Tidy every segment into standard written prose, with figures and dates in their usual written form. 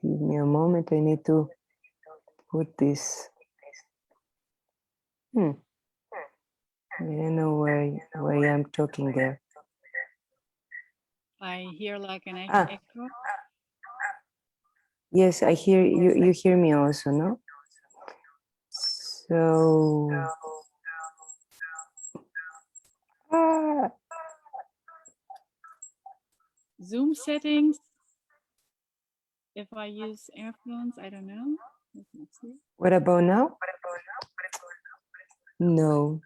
Give me a moment, I need to put this. I don't know why I'm talking there. I hear like an echo. Yes, I hear you. You hear me also, no? So. Zoom settings. If I use earphones, I don't know. Let's see. What about now? No.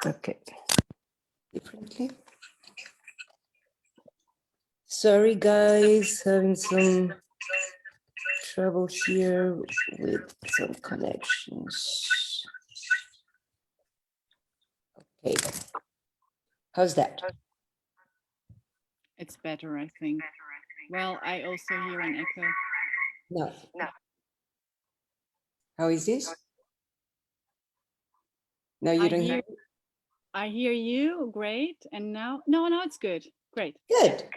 Okay. Differently. Sorry, guys, having some trouble here with some connections. Okay. How's that? It's better, I think. Well, I also hear an echo. No. How is this? No, you don't hear. I hear you. Great. And now, no, it's good. Great. Good.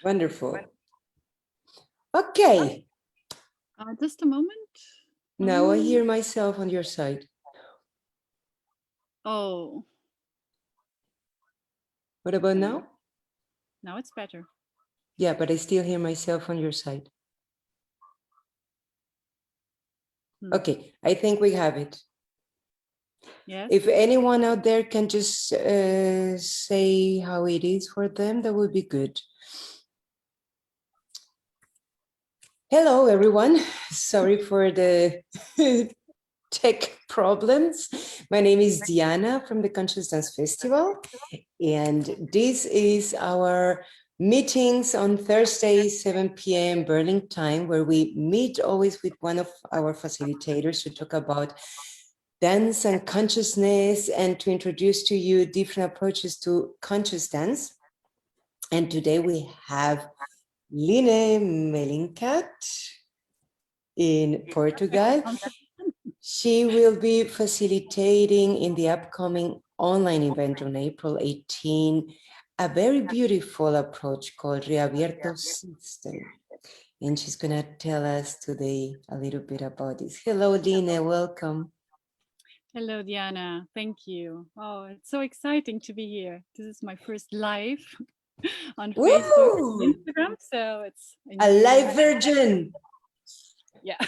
Wonderful. Okay. Just a moment. Now I hear myself on your side. Oh. What about now? Now it's better. Yeah, but I still hear myself on your side. Okay, I think we have it. Yes. If anyone out there can just say how it is for them, that would be good. Hello, everyone. Sorry for the tech problems. My name is Diana from the Conscious Dance Festival, and this is our meetings on Thursday, 7 p.m. Berlin time, where we meet always with one of our facilitators to talk about dance and consciousness and to introduce to you different approaches to conscious dance. And today we have Linne Melinkat in Portugal. She will be facilitating in the upcoming online event on April 18, a very beautiful approach called Rio Abierto System. And she's going to tell us today a little bit about this. Hello, Linne, welcome. Hello, Diana. Thank you. Oh, it's so exciting to be here. This is my first live on Facebook and Instagram, so it's a live virgin. Yeah.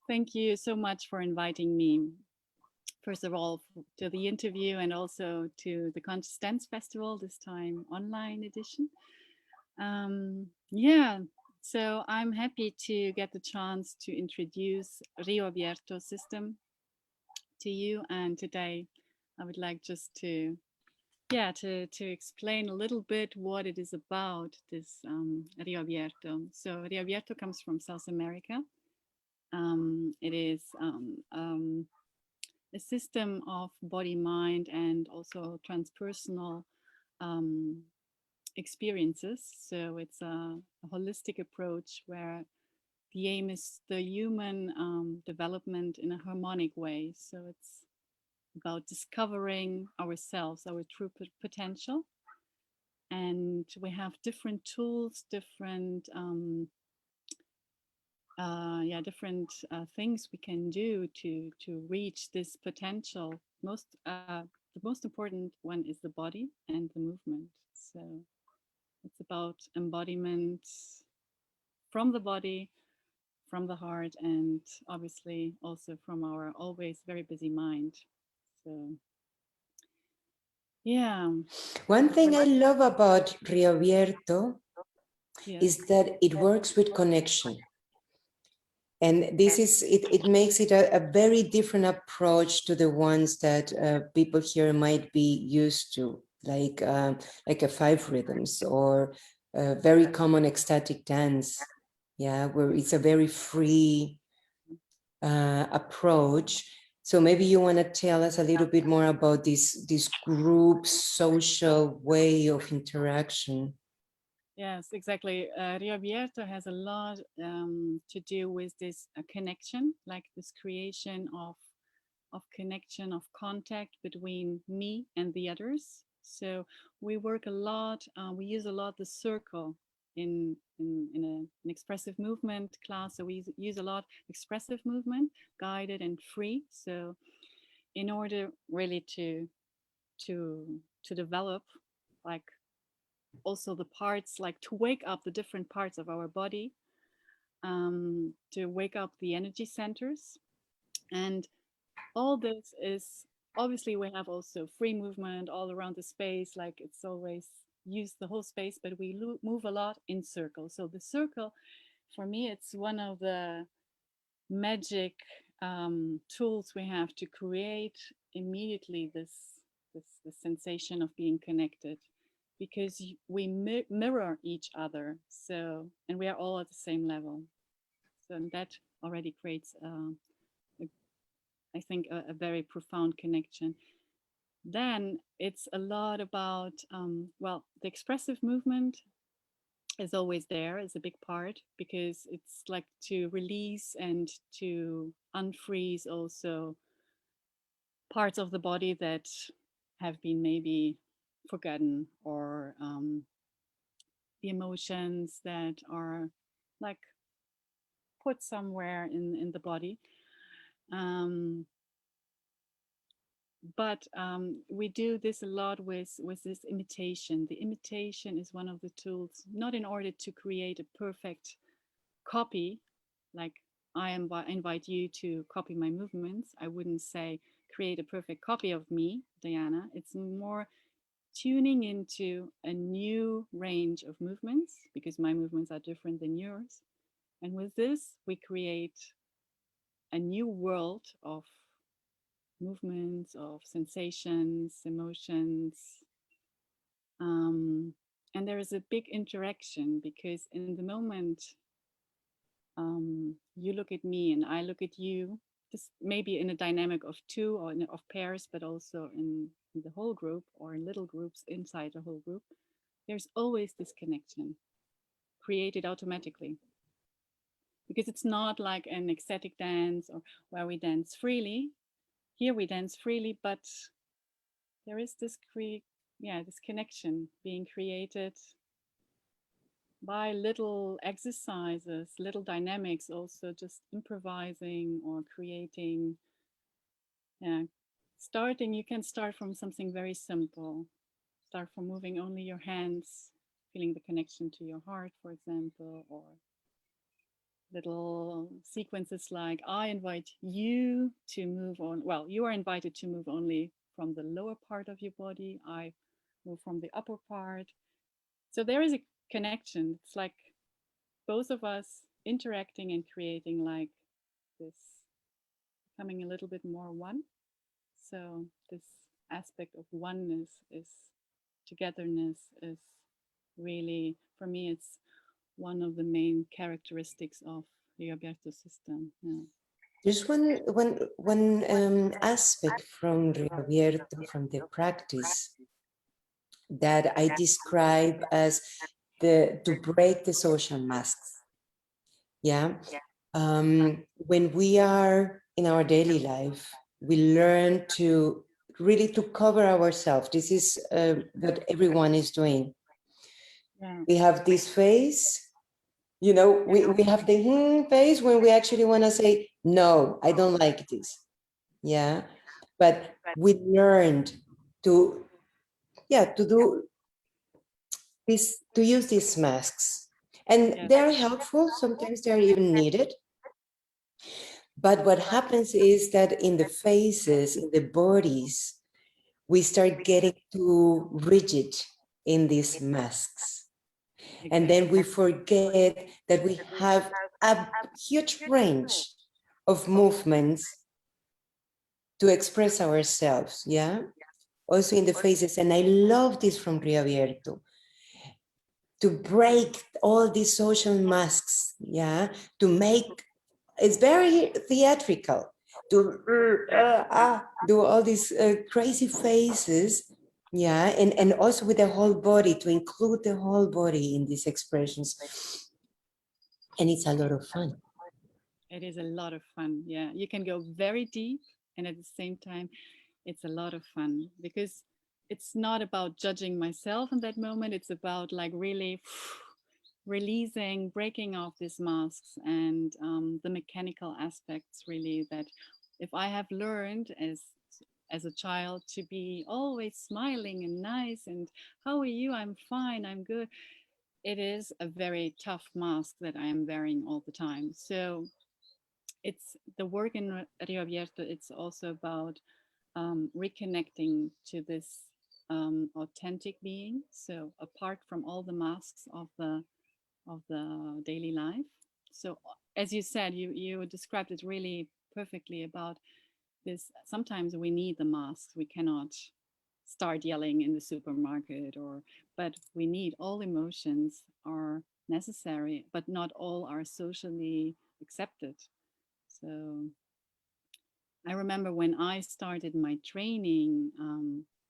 Thank you so much for inviting me. First of all, to the interview and also to the Conscious Dance Festival, this time online edition. Yeah, so I'm happy to get the chance to introduce Rio Abierto System to you. And today I would like just to explain a little bit what it is about, this Rio Abierto. So Rio Abierto comes from South America. It is a system of body, mind, and also transpersonal experiences. So it's a holistic approach where the aim is the human development in a harmonic way. So it's about discovering ourselves, our true potential. And we have different tools, different different things we can do to reach this potential. The most important one is the body and the movement. So it's about embodiment from the body, from the heart, and obviously also from our always very busy mind. So yeah. One thing I love about Rio Abierto is that it works with connection. And this is, it makes it a very different approach to the ones that people here might be used to, like a 5 rhythms or a very common ecstatic dance, yeah, where it's a very free approach. So maybe you want to tell us a little bit more about this group social way of interaction. Yes, exactly. Rio Abierto has a lot to do with this connection, like this creation of of connection, of contact between me and the others. So we work a lot, we use a lot the circle in an expressive movement class. So we use a lot expressive movement, guided and free. So in order really to develop like also the parts, like to wake up the different parts of our body, to wake up the energy centers. And all this is obviously we have also free movement all around the space, like it's always use the whole space, but we move a lot in circles. So the circle, for me, it's one of the magic tools we have to create immediately this sensation of being connected, because we mirror each other. So, and we are all at the same level. So that already creates, I think, a very profound connection. Then it's a lot about, well, the expressive movement is always there, is a big part, because it's like to release and to unfreeze also parts of the body that have been maybe forgotten, or the emotions that are like put somewhere in the body. But we do this a lot with this imitation. The imitation is one of the tools, not in order to create a perfect copy, like I invite you to copy my movements. I wouldn't say create a perfect copy of me, Diana. It's more tuning into a new range of movements, because my movements are different than yours. And with this, we create a new world of movements, of sensations, emotions. And there is a big interaction, because in the moment you look at me and I look at you, this maybe in a dynamic of two or of pairs, but also in the whole group or in little groups inside the whole group, there's always this connection created automatically. Because it's not like an ecstatic dance or where we dance freely. Here we dance freely, but there is this this connection being created by little exercises, little dynamics, also just improvising or creating. Yeah, starting, you can start from something very simple. Start from moving only your hands, feeling the connection to your heart, for example, or little sequences like I invite you to move on. Well, you are invited to move only from the lower part of your body. I move from the upper part. So there is a connection. It's like both of us interacting and creating like this, becoming a little bit more one. So this aspect of oneness is togetherness is really, for me, it's one of the main characteristics of Rio Abierto System. Yeah. There's one aspect from Rio Abierto, from the practice, that I describe as to break the social masks. Yeah. When we are in our daily life, we learn to really to cover ourselves. This is what everyone is doing. Yeah. We have this face, you know, we have the face when we actually want to say, no, I don't like this. Yeah. But we learned to, to do this, to use these masks. And Yes. they're helpful. Sometimes they're even needed. But what happens is that in the faces, in the bodies, we start getting too rigid in these masks. And then we forget that we have a huge range of movements to express ourselves, yeah? Also in the faces. And I love this from Rio Abierto, to break all these social masks, yeah? To make, it's very theatrical, to do all these crazy faces, yeah? And also with the whole body, to include the whole body in these expressions. And it's a lot of fun. It is a lot of fun. Yeah. You can go very deep And at the same time, it's a lot of fun because it's not about judging myself in that moment. It's about like really releasing, breaking off these masks and the mechanical aspects really that if I have learned as a child to be always smiling and nice and how are you? I'm fine, I'm good. It is a very tough mask that I am wearing all the time. So it's the work in Rio Abierto. It's also about reconnecting to this authentic being. So apart from all the masks of the daily life. So as you said, you described it really perfectly about this. Sometimes we need the masks. We cannot start yelling in the supermarket or but we need all emotions are necessary, but not all are socially accepted. So I remember when I started my training,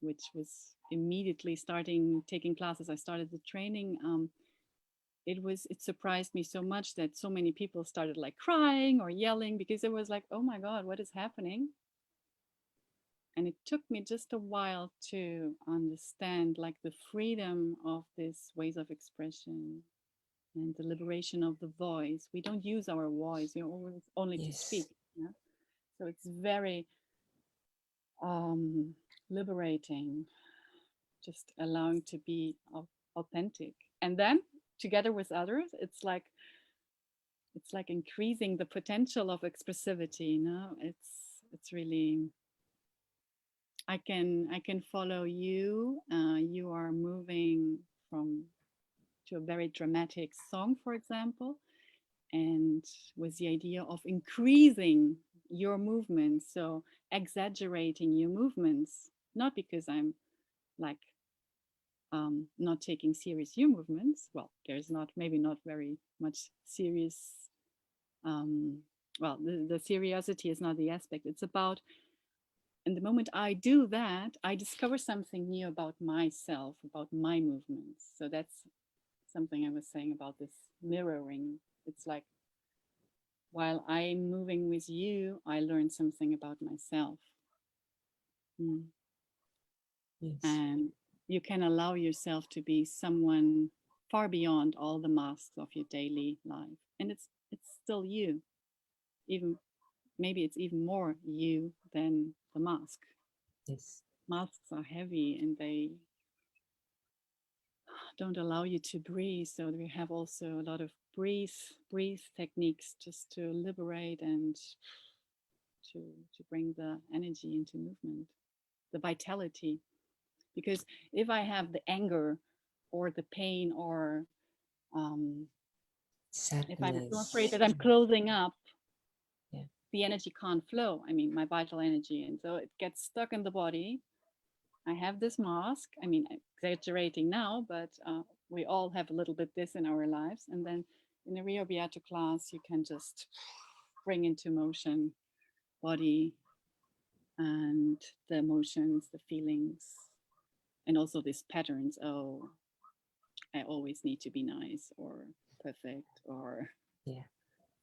which was immediately starting taking classes, I started the training. It surprised me so much that so many people started like crying or yelling because it was like, oh my God, what is happening? And it took me just a while to understand like the freedom of these ways of expression and the liberation of the voice. We don't use our voice, we always only to speak. Yeah? So it's very liberating, just allowing to be authentic. And then together with others, it's like increasing the potential of expressivity. You know, it's really I can follow you. You are moving from to a very dramatic song, for example, and with the idea of increasing your movements, so exaggerating your movements, not because I'm like not taking serious your movements. Well, there's not maybe not very much serious. Well, the seriosity is not the aspect. It's about, and the moment I do that, I discover something new about myself, about my movements. So that's something I was saying about this mirroring. It's like while I'm moving with you, I learn something about myself. Yes. And you can allow yourself to be someone far beyond all the masks of your daily life. And it's still you. Even maybe it's even more you than the mask. Yes. Masks are heavy and they don't allow you to breathe. So we have also a lot of breathe techniques just to liberate and to bring the energy into movement, the vitality. Because if I have the anger or the pain or if I'm so afraid that I'm closing up, yeah, the energy can't flow. I mean, my vital energy. And so it gets stuck in the body. I have this mask. I mean, I'm exaggerating now, but we all have a little bit this in our lives. And then in the Rio Abierto class, you can just bring into motion body and the emotions, the feelings, and also these patterns. Oh, I always need to be nice or perfect or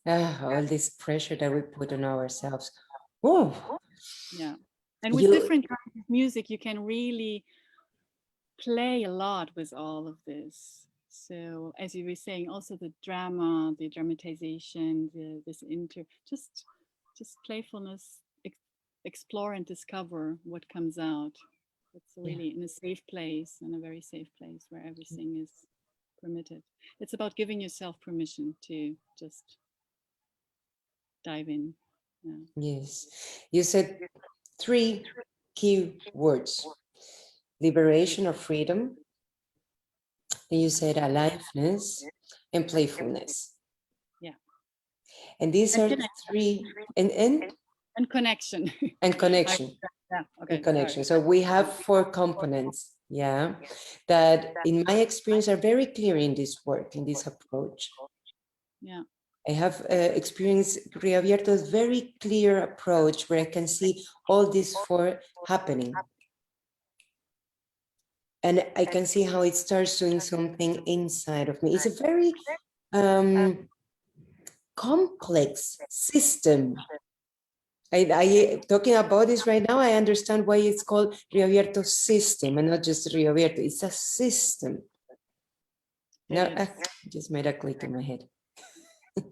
all this pressure that we put on ourselves. Oh, yeah. And with different kinds of music, you can really play a lot with all of this. So as you were saying, also the drama, the dramatization, just playfulness, explore and discover what comes out. It's really in a safe place, in a very safe place where everything is permitted. It's about giving yourself permission to just dive in. Yeah. Yes, you said 3 key words: liberation or freedom. Then you said aliveness and playfulness. Yeah. And these are 3 and connection. And connection. Okay. And connection. So we have 4 components, that in my experience are very clear in this work, in this approach. Yeah. I have experienced Rio Abierto's very clear approach where I can see all these 4 happening. And I can see how it starts doing something inside of me. It's a very complex system. Talking about this right now, I understand why it's called Rio Abierto System and not just Rio Abierto. It's a system. No, I just made a click in my head.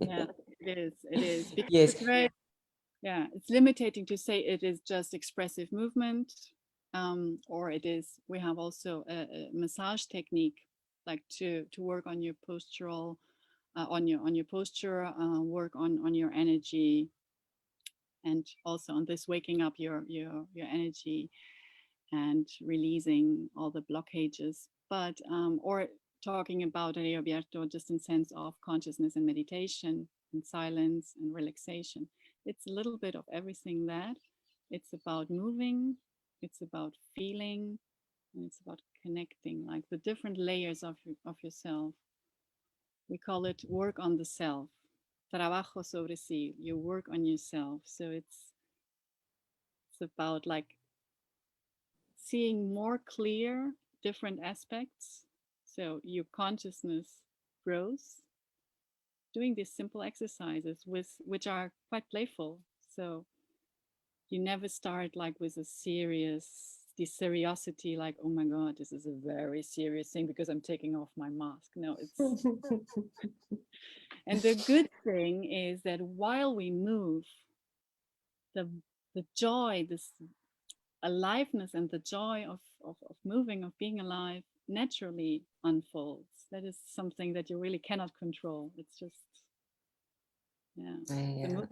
Yeah, it is. It is. Because Yes. it's very, yeah, it's limiting to say it is just expressive movement, or it is. We have also a massage technique, like to work on your postural, on your posture, work on your energy, and also on this waking up your energy and releasing all the blockages. But or talking about Rio Abierto just in sense of consciousness and meditation and silence and relaxation. It's a little bit of everything that. It's about moving, it's about feeling, and it's about connecting, like the different layers of yourself. We call it work on the self. Trabajo sobre sí. You work on yourself. So it's about like seeing more clear different aspects. So your consciousness grows doing these simple exercises which are quite playful. So you never start like with a seriosity, like, oh my God, this is a very serious thing because I'm taking off my mask. No, it's and the good thing is that while we move, the joy, this aliveness and the joy of moving, of being alive naturally unfolds. That is something that you really cannot control. It's just, yeah.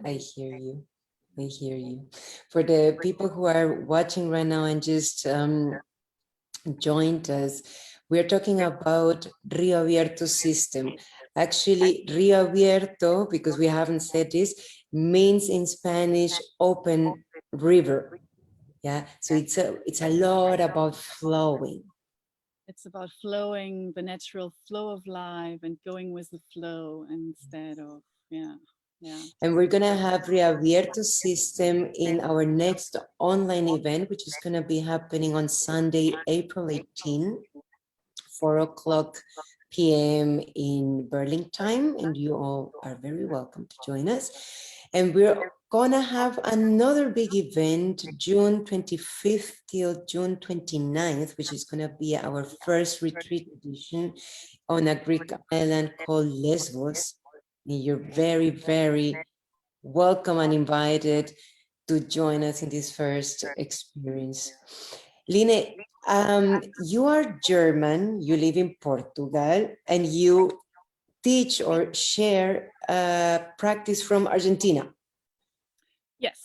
I hear you. I hear you. For the people who are watching right now and just joined us, we're talking about Rio Abierto System. Actually, Rio Abierto, because we haven't said this, means in Spanish open river. Yeah, so it's a lot about flowing. It's about flowing, the natural flow of life and going with the flow instead of, yeah. And we're going to have Rio Abierto System in our next online event, which is going to be happening on Sunday, April 18, 4 o'clock p.m. in Berlin time. And you all are very welcome to join us. And we're going to have another big event, June 25th till June 29th, which is going to be our first retreat edition on a Greek island called Lesbos. You're very, very welcome and invited to join us in this first experience. Linne, you are German, you live in Portugal, and you teach or share practice from Argentina. Yes.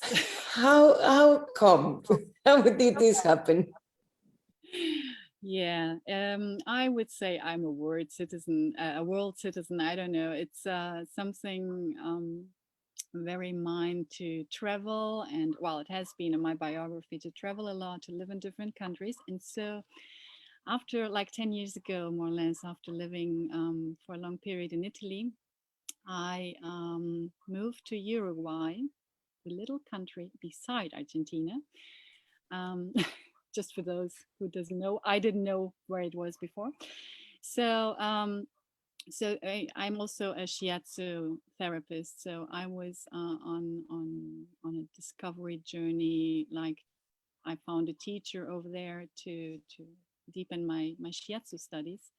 How come? How did this happen? Yeah, I would say I'm a world citizen. I don't know. It's something very mine to travel, and well, it has been in my biography to travel a lot, to live in different countries. And so after like 10 years ago, more or less, after living for a long period in Italy, I moved to Uruguay, a little country beside Argentina. Just for those who doesn't know, I didn't know where it was before. So I'm also a Shiatsu therapist. So I was on a discovery journey. Like I found a teacher over there to deepen my Shiatsu studies,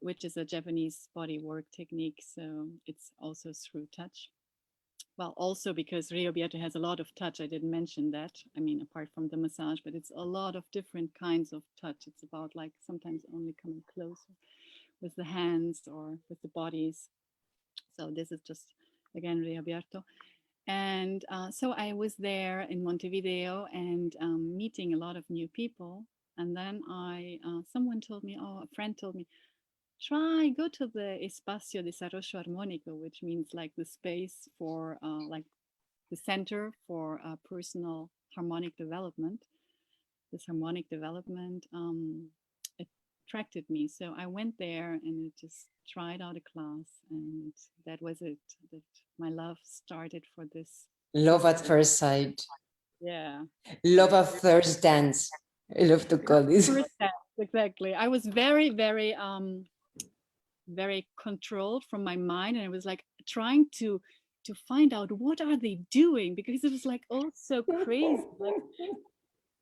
which is a Japanese body work technique. So it's also through touch. Well, also because Rio Abierto has a lot of touch. I didn't mention that. I mean, apart from the massage, but it's a lot of different kinds of touch. It's about like sometimes only coming closer with the hands or with the bodies. So this is just, again, Rio Abierto. And so I was there in Montevideo and meeting a lot of new people. And then someone told me, a friend told me, go to the Espacio Desarrollo Armónico, which means like the space for like the center for personal harmonic development. This harmonic development attracted me. So I went there and just tried out a class, and that was it. That my love started for this. Love at first sight. Yeah. Love at first dance. I love to call this. Exactly. I was very, very controlled from my mind, and I was like trying to to find out what are they doing, because it was like all so crazy, like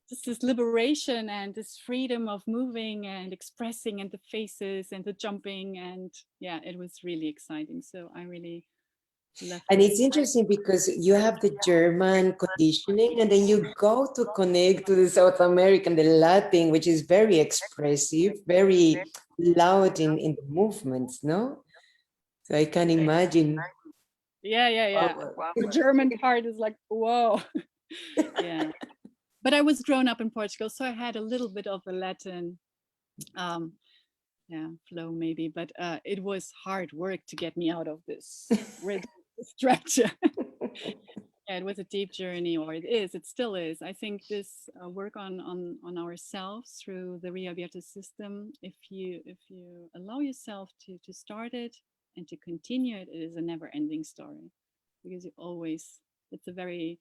just this liberation and this freedom of moving and expressing, and the faces and the jumping, and yeah, it was really exciting. So I really left And with it's interesting because you have the German conditioning and then you go to connect to the South American, the Latin, which is very expressive, very loud in the movements, no? So I can imagine. yeah. Wow. The German part is like, whoa. Yeah. But I was grown up in Portugal, so I had a little bit of the Latin um flow maybe, but it was hard work to get me out of this rhythm structure. Yeah, it was a deep journey, or it still is. I think this work on ourselves through the Rio Abierto system, if you allow yourself to start it and to continue it, it is a never-ending story, because you always, it's a very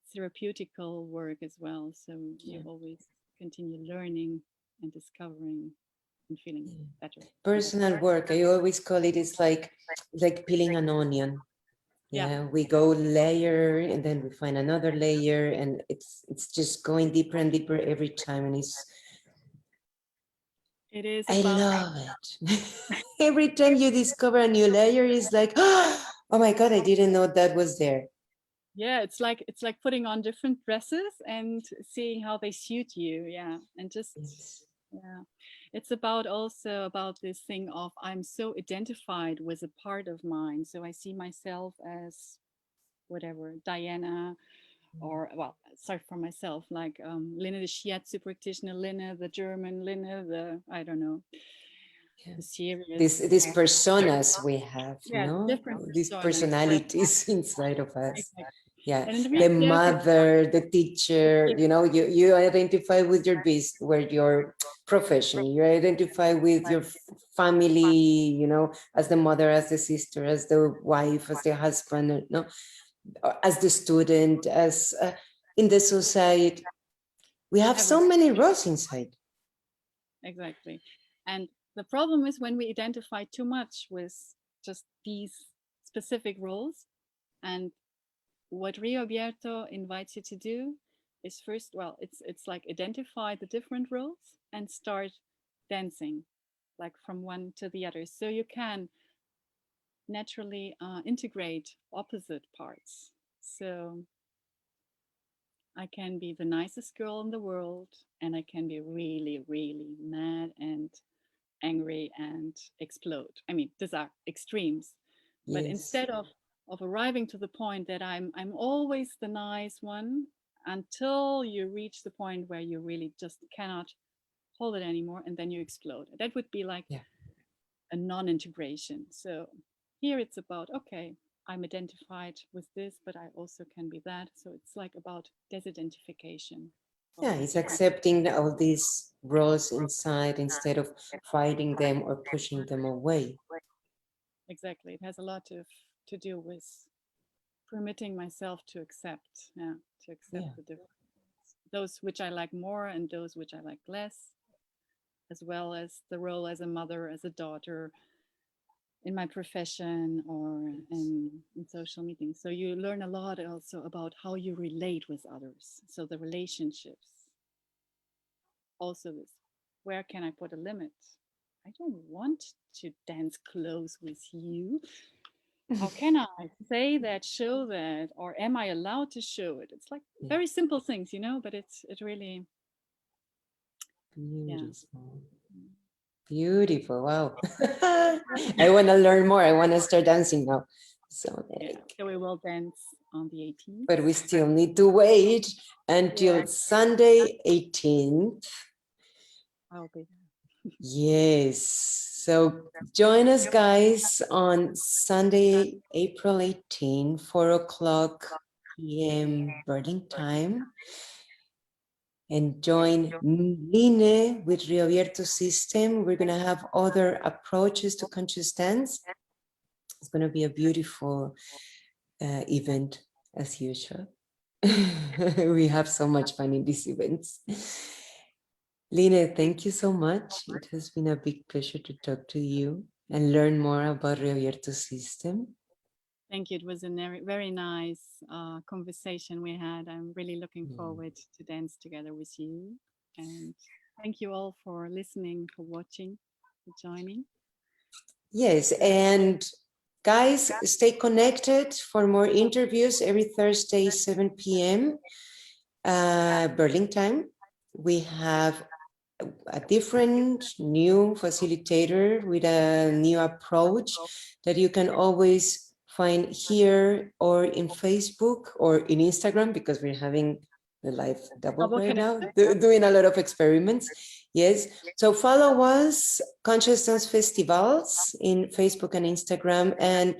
therapeutical work as well. So you always continue learning and discovering and feeling better. Personal work, I always call it, it's like peeling an onion. Yeah, we go layer and then we find another layer, and it's just going deeper and deeper every time, and It is I about, love it. Every time you discover a new layer, it's like, oh my God, I didn't know that was there. yeah, it's like putting on different dresses and seeing how they suit you. Yeah, and just Yes. yeah, it's about also about this thing of I'm so identified with a part of mine, so I see myself as whatever Diana, or well, sorry for myself, like Linne the Shiatsu Practitioner, Linne the German, Linne the, I don't know, Yeah. the serious, These personas we have, yeah, no? different These personas. personalities inside of us. Exactly. Yeah, And in the the reality, mother, the teacher, you identify with your with your profession, you identify with your family, as the mother, as the sister, as the wife, as the husband, no, as the student, as in the society. We have so everything. many roles inside. Exactly. And the problem is when we identify too much with just these specific roles. And what Rio Abierto invites you to do is first, well, it's like identify the different roles and start dancing, like from one to the other. So you can naturally integrate opposite parts. So I can be the nicest girl in the world, and I can be really, really mad and angry and explode. I mean, these are extremes. But Yes. instead of arriving to the point that I'm always the nice one, until you reach the point where you really just cannot hold it anymore, and then you explode. That would be like Yeah. a non-integration. So here it's about, okay, I'm identified with this, but I also can be that. So it's like about disidentification of Yeah, these it's different. accepting all these roles inside instead of fighting them or pushing them away. Exactly. It has a lot to do with permitting myself to accept, yeah, to accept Yeah. the difference, those which I like more and those which I like less, as well as the role as a mother, as a daughter, in my profession, or in social meetings. So you learn a lot also about how you relate with others. So the relationships, also this, where can I put a limit? I don't want to dance close with you. How can I say that, show that, or am I allowed to show it? It's like Yeah. very simple things, but it really, yeah. Beautiful. Beautiful. Wow. I want to learn more. I want to start dancing now. So, Yeah, so we will dance on the 18th. but we still need to wait until Yeah, Sunday 18th. I'll be Yes. So join us, guys, on Sunday, April 18, 4 o'clock p.m. Berlin time. And join Linne with Rio Abierto System. We're going to have other approaches to conscious dance. It's going to be a beautiful event as usual. We have so much fun in these events. Linne, thank you so much. It has been a big pleasure to talk to you and learn more about Rio Abierto System. Thank you. It was a very nice conversation we had. I'm really looking forward to dance together with you. And thank you all for listening, for watching, for joining. Yes, and guys, stay connected for more interviews every Thursday, 7 p.m. Berlin time. We have a different new facilitator with a new approach that you can always find here or in Facebook or in Instagram, because we're having the live double right now, doing a lot of experiments. Yes, so follow us, Consciousness Festivals, in Facebook and Instagram, and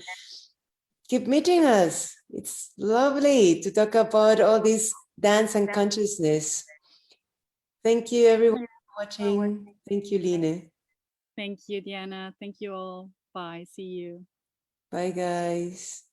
keep meeting us. It's lovely to talk about all this dance and consciousness. Thank you, everyone, for watching. Thank you, Linne. Thank you, Diana. Thank you all. Bye. See you. Bye, guys.